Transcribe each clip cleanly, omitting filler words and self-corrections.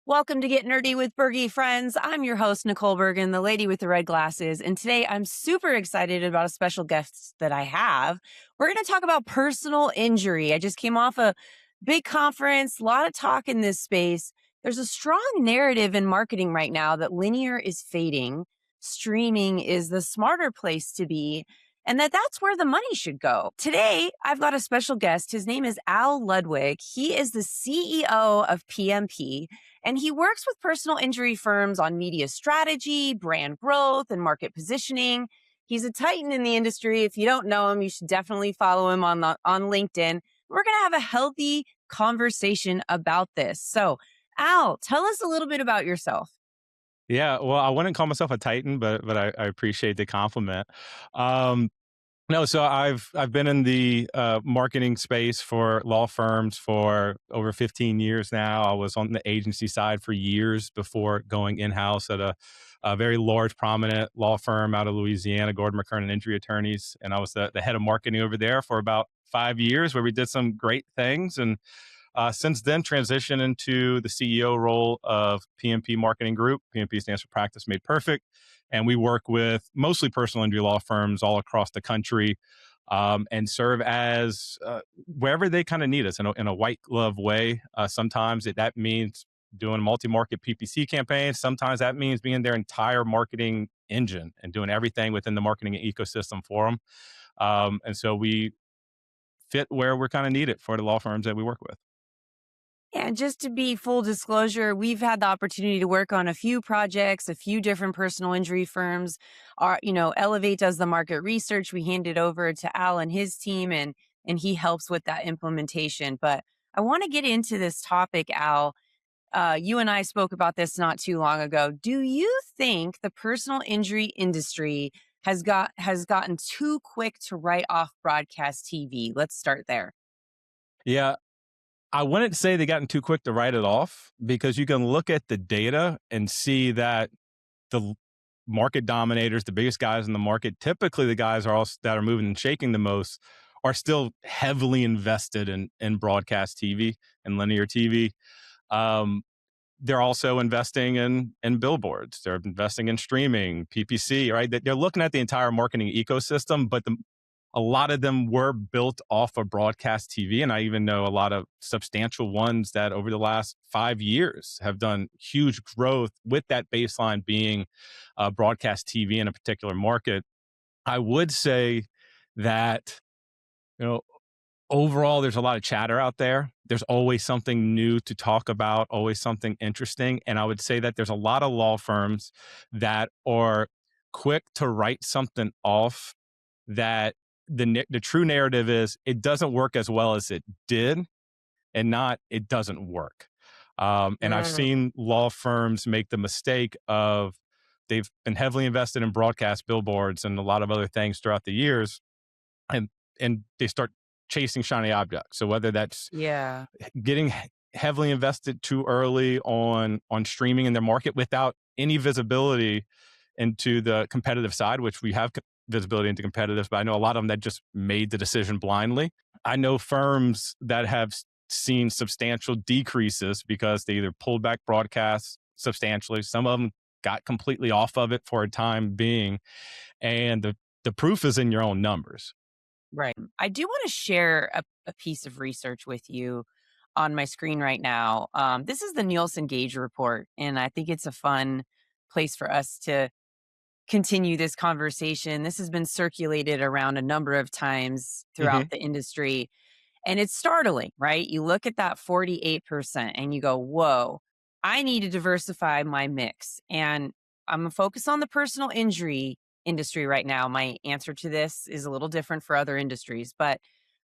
Welcome to Get Nerdy with Bergie, friends. I'm your host, Nicole Bergen, the lady with the red glasses. And today I'm super excited about a special guest that I have. We're going to talk about personal injury. I just came off a big conference, a lot of talk in this space. There's a strong narrative in marketing right now that linear is fading, streaming is the smarter place to be, and that's where the money should go. Today, I've got a special guest. His name is Al Ludwig. He is the CEO of PMP. And he works with personal injury firms on media strategy, brand growth, and market positioning. He's a titan in the industry. If you don't know him, you should definitely follow him on LinkedIn. We're going to have a healthy conversation about this. So, Al, tell us a little bit about yourself. Yeah, well, I wouldn't call myself a titan, but I appreciate the compliment. No, so I've been in the marketing space for law firms for over 15 years now. I was on the agency side for years before going in-house at a very large, prominent law firm out of Louisiana, Gordon McKernan Injury Attorneys, and I was the head of marketing over there for about 5 years, where we did some great things. And since then, transitioned into the CEO role of PMP Marketing Group. PMP stands for Practice Made Perfect. And we work with mostly personal injury law firms all across the country, and serve as wherever they kind of need us in a white glove way. Sometimes that means doing multi-market PPC campaigns. Sometimes that means being their entire marketing engine and doing everything within the marketing ecosystem for them. And so we fit where we're kind of needed for the law firms that we work with. And just to be full disclosure, we've had the opportunity to work on a few projects, a few different personal injury firms. Elevate does the market research. We hand it over to Al and his team, and he helps with that implementation. But I want to get into this topic, Al. You and I spoke about this not too long ago. Do you think the personal injury industry has gotten too quick to write off broadcast TV? Let's start there. Yeah, I wouldn't say they gotten too quick to write it off, because you can look at the data and see that the market dominators, the biggest guys in the market, typically the guys that are moving and shaking the most, are still heavily invested in broadcast TV and linear TV. Um, they're also investing in billboards. They're investing in streaming, PPC, right? They're looking at the entire marketing ecosystem, but a lot of them were built off of broadcast TV. And I even know a lot of substantial ones that over the last 5 years have done huge growth, with that baseline being broadcast TV in a particular market. I would say that, you know, overall, there's a lot of chatter out there. There's always something new to talk about, always something interesting. And I would say that there's a lot of law firms that are quick to write something off, that the true narrative is it doesn't work as well as it did, and not it doesn't work. And I've Mm. seen law firms make the mistake of, they've been heavily invested in broadcast billboards and a lot of other things throughout the years, and they start chasing shiny objects. So whether that's Yeah. getting heavily invested too early on streaming in their market without any visibility into the competitive side, which we have visibility into competitives, but I know a lot of them that just made the decision blindly. I know firms that have seen substantial decreases because they either pulled back broadcasts substantially. Some of them got completely off of it for a time being. And the proof is in your own numbers. Right. I do want to share a piece of research with you on my screen right now. This is the Nielsen Gauge report, and I think it's a fun place for us to continue this conversation. This has been circulated around a number of times throughout Hmm. the industry, and it's startling, right? You look at that 48% and you go, whoa, I need to diversify my mix. And I'm going to focus on the personal injury industry right now. My answer to this is a little different for other industries, but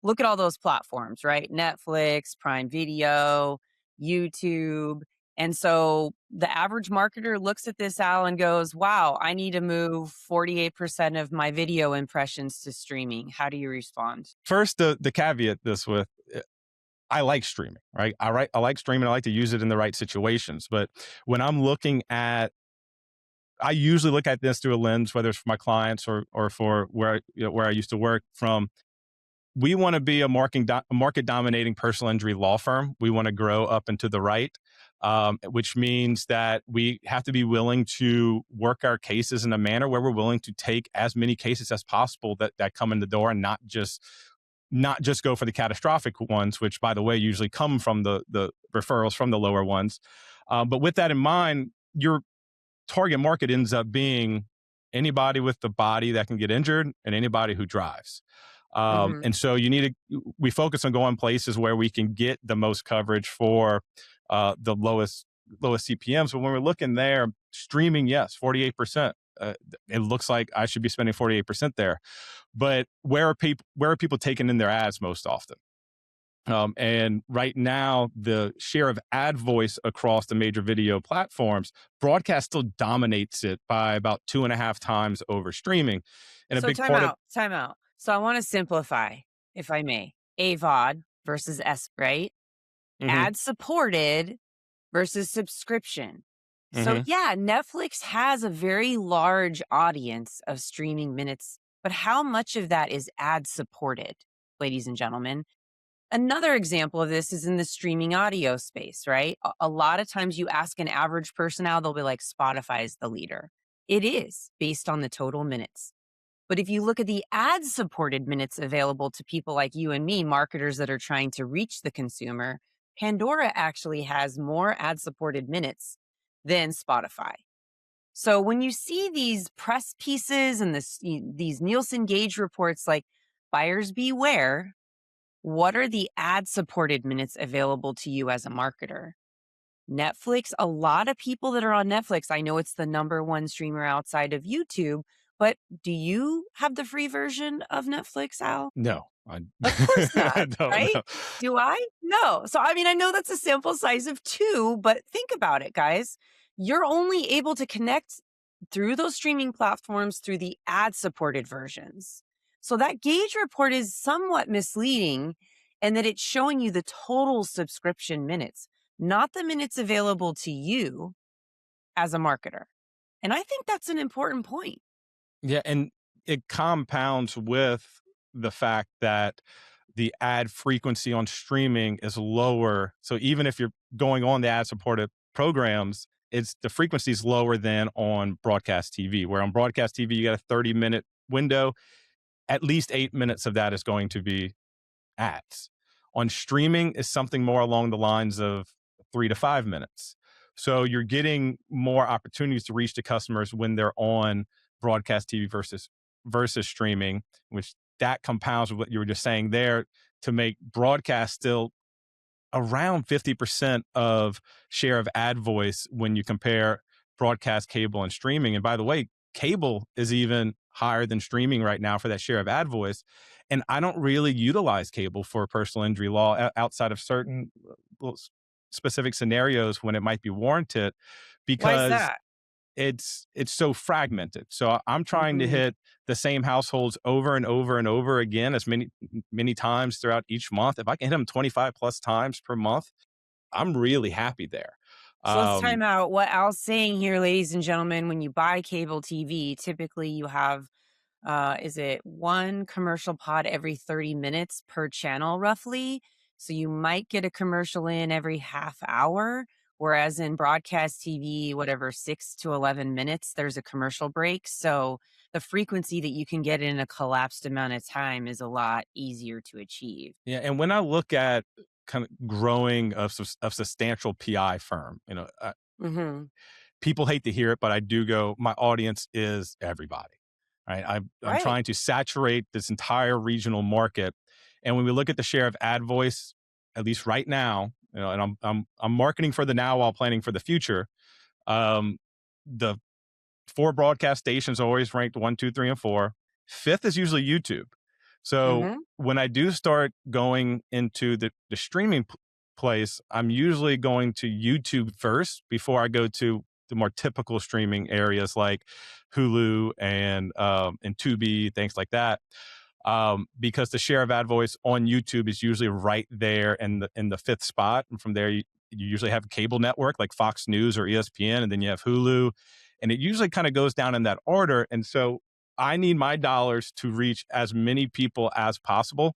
look at all those platforms, right? Netflix, Prime Video, YouTube. And so the average marketer looks at this, Al, and goes, wow, I need to move 48% of my video impressions to streaming. How do you respond? First, the caveat this with, I like streaming, right? I like streaming. I like to use it in the right situations. But when I'm looking at, I usually look at this through a lens, whether it's for my clients or for where I used to work from. We want to be a market dominating personal injury law firm. We want to grow up and to the right. which means that we have to be willing to work our cases in a manner where we're willing to take as many cases as possible that come in the door, and not just go for the catastrophic ones, which, by the way, usually come from the referrals from the lower ones. But with that in mind, your target market ends up being anybody with the body that can get injured and anybody who drives. And so we focus on going places where we can get the most coverage for the lowest CPMs. But when we're looking there, streaming, yes, 48%. It looks like I should be spending 48% there. But where are people taking in their ads most often? And right now, the share of ad voice across the major video platforms, broadcast still dominates it by about 2.5 times over streaming. And a So big part of time out. So I want to simplify, if I may. AVOD versus right? Mhm, Ad supported versus subscription. So mhm. yeah, Netflix has a very large audience of streaming minutes, but how much of that is ad supported, ladies and gentlemen? Another example of this is in the streaming audio space, right? A lot of times you ask an average person now, they'll be like, Spotify is the leader. It is based on the total minutes. But if you look at the ad supported minutes available to people like you and me, marketers that are trying to reach the consumer, Pandora actually has more ad supported minutes than Spotify. So when you see these press pieces and these Nielsen Gauge reports like buyers beware, what are the ad supported minutes available to you as a marketer? Netflix, a lot of people that are on Netflix, I know it's the number one streamer outside of YouTube, but do you have the free version of Netflix, Al? No, Of course not, I don't right? know. Do I? No. So, I mean, I know that's a sample size of 2, but think about it, guys. You're only able to connect through those streaming platforms through the ad supported versions. So, that Gauge report is somewhat misleading in that it's showing you the total subscription minutes, not the minutes available to you as a marketer. And I think that's an important point. Yeah, and it compounds with the fact that the ad frequency on streaming is lower. So even if you're going on the ad supported programs, it's the frequency is lower than on broadcast TV, where on broadcast TV, you got a 30-minute window. At least 8 minutes of that is going to be ads. On streaming is something more along the lines of 3 to 5 minutes. So you're getting more opportunities to reach the customers when they're on broadcast TV versus streaming, which that compounds with what you were just saying there to make broadcast still around 50% of share of ad voice when you compare broadcast, cable, and streaming. And by the way, cable is even higher than streaming right now for that share of ad voice. And I don't really utilize cable for personal injury law outside of certain specific scenarios when it might be warranted, Why is because that? it's so fragmented. So I'm trying to Mhm. hit the same households over and over and over again as many times throughout each month. If I can hit them 25 plus times per month, I'm really happy there. So let's time Um, out what Al's saying here, ladies and gentlemen. When you buy cable TV, typically you have, is it one commercial pod every 30 minutes per channel, roughly? So you might get a commercial in every half hour, whereas in broadcast TV, whatever, 6 to 11 minutes, there's a commercial break. So the frequency that you can get in a collapsed amount of time is a lot easier to achieve. yeah, and when I look at kind of growing a substantial PI firm, Hmm. people hate to hear it, but I do go, my audience is everybody. Right? I'm Right. trying to saturate this entire regional market. And when we look at the share of ad voice, at least right now, and I'm marketing for the now while planning for the future. Um, the 4 broadcast stations are always ranked 1, 2, 3, and 4. Fifth is usually YouTube. So Hmm. when I do start going into the streaming place, I'm usually going to YouTube first before I go to the more typical streaming areas like Hulu and Tubi, things like that. Because the share of ad voice on YouTube is usually right there in the fifth spot, and from there you usually have a cable network like Fox News or ESPN, and then you have Hulu, and it usually kind of goes down in that order. And so I need my dollars to reach as many people as possible.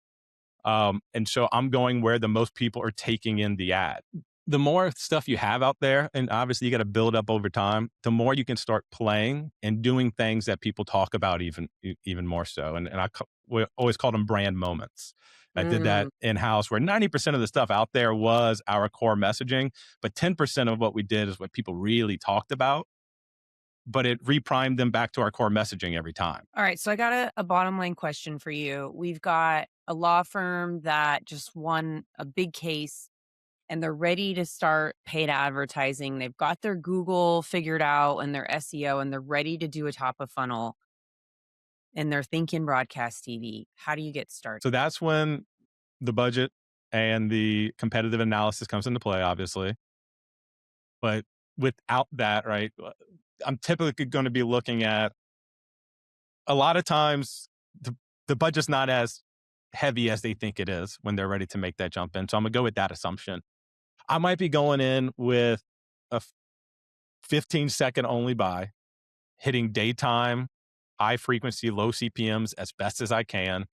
And so I'm going where the most people are taking in the ad. the more stuff you have out there, and obviously you got to build up over time, the more you can start playing and doing things that people talk about even more so. And we always call them brand moments. I did that in-house where 90% of the stuff out there was our core messaging, but 10% of what we did is what people really talked about, but it reprimed them back to our core messaging every time. All right. So I got a bottom line question for you. We've got a law firm that just won a big case and they're ready to start paid advertising. They've got their Google figured out and their SEO, and they're ready to do a top of funnel, and they're thinking broadcast TV. How do you get started? So that's when the budget and the competitive analysis comes into play, obviously. But without that, right, I'm typically going to be looking at, a lot of times the budget's not as heavy as they think it is when they're ready to make that jump in. So I'm going to go with that assumption. I might be going in with a 15-second only buy, hitting daytime, high frequency, low CPMs as best as I can,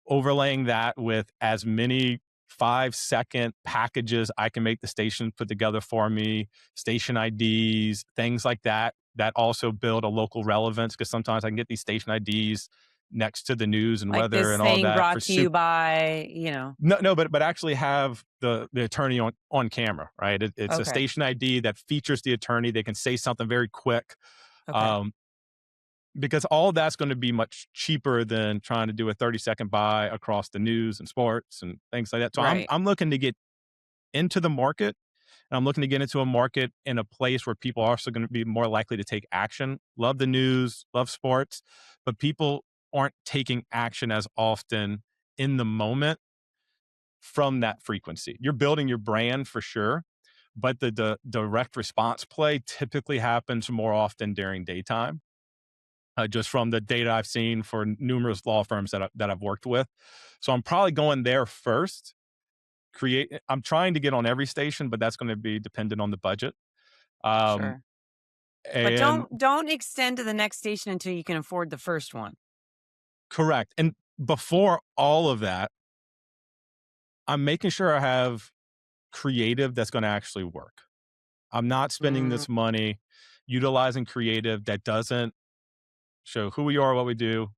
overlaying that with as many 5-second packages I can make the station put together for me, station IDs, things like that, that also build a local relevance, because sometimes I can get these station IDs next to the news and Like weather this and all thing that. brought to you by, you know. No, but actually have the attorney on camera, right? It's a Okay. station ID that features the attorney. They can say something very quick. Okay. Because all of that's going to be much cheaper than trying to do a 30-second buy across the news and sports and things like that. So Right. I'm looking to get into the market, and I'm looking to get into a market in a place where people are also going to be more likely to take action. Love the news, love sports, but people aren't taking action as often in the moment from that frequency. You're building your brand for sure, but the direct response play typically happens more often during daytime. Just from the data I've seen for numerous law firms that I've worked with. So I'm probably going there first. I'm trying to get on every station, but that's going to be dependent on the budget. Um, Sure. But and don't extend to the next station until you can afford the first one. correct. And before all of that, I'm making sure I have creative that's going to actually work. I'm not spending Mm. this money utilizing creative that doesn't show who we are, what we do,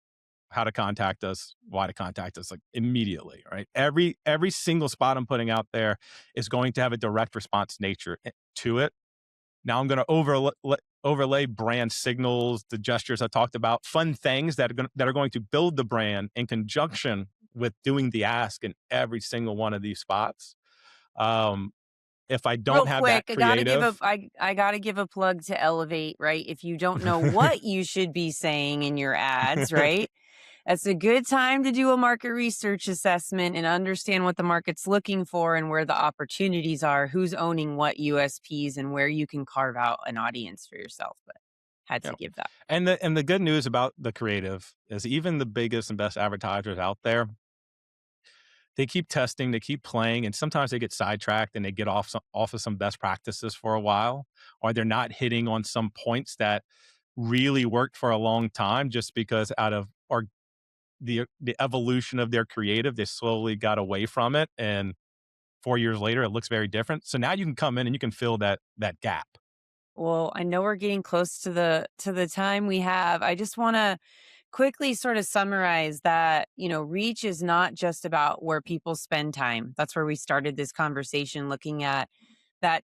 how to contact us, why to contact us, like immediately, right? Every single spot I'm putting out there is going to have a direct response nature to it. Now I'm going to overlay brand signals, the gestures I talked about, fun things that are going to build the brand in conjunction with doing the ask in every single one of these spots. If I Real don't have that quick, creative, I gotta give a plug to Elevate, right? If you don't know what you should be saying in your ads, right? That's a good time to do a market research assessment and understand what the market's looking for and where the opportunities are, who's owning what USPs, and where you can carve out an audience for yourself. But had you to know, give that. and the good news about the creative is even the biggest and best advertisers out there, they keep testing, they keep playing, and sometimes they get sidetracked and they get off of some best practices for a while, or they're not hitting on some points that really worked for a long time just because out of the evolution of their creative, they slowly got away from it, and 4 years later, it looks very different. So now you can come in and you can fill that gap. Well, I know we're getting close to the time we have. I just want to quickly sort of summarize that, reach is not just about where people spend time. That's where we started this conversation, looking at that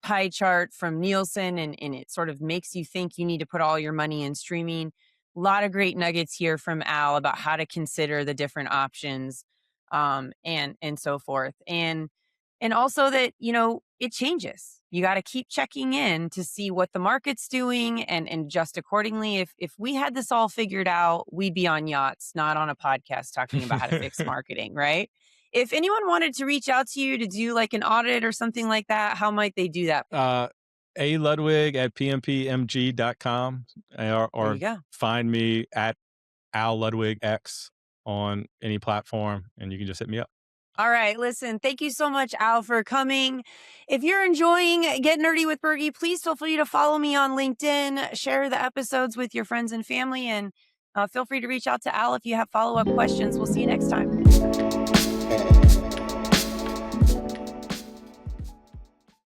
pie chart from Nielsen, and it sort of makes you think you need to put all your money in streaming. A lot of great nuggets here from Al about how to consider the different options, and so forth. And also that, it changes. You got to keep checking in to see what the market's doing and adjust accordingly. If we had this all figured out, we'd be on yachts, not on a podcast talking about how to fix marketing, right? If anyone wanted to reach out to you to do like an audit or something like that, how might they do that? A Ludwig at pmpmg.com, There or you go. find me at Al Ludwig X on any platform, and you can just hit me up. All right, listen, thank you so much, Al, for coming. If you're enjoying Get Nerdy with Bergie, please feel free to follow me on LinkedIn, share the episodes with your friends and family, and feel free to reach out to Al if you have follow-up questions. We'll see you next time.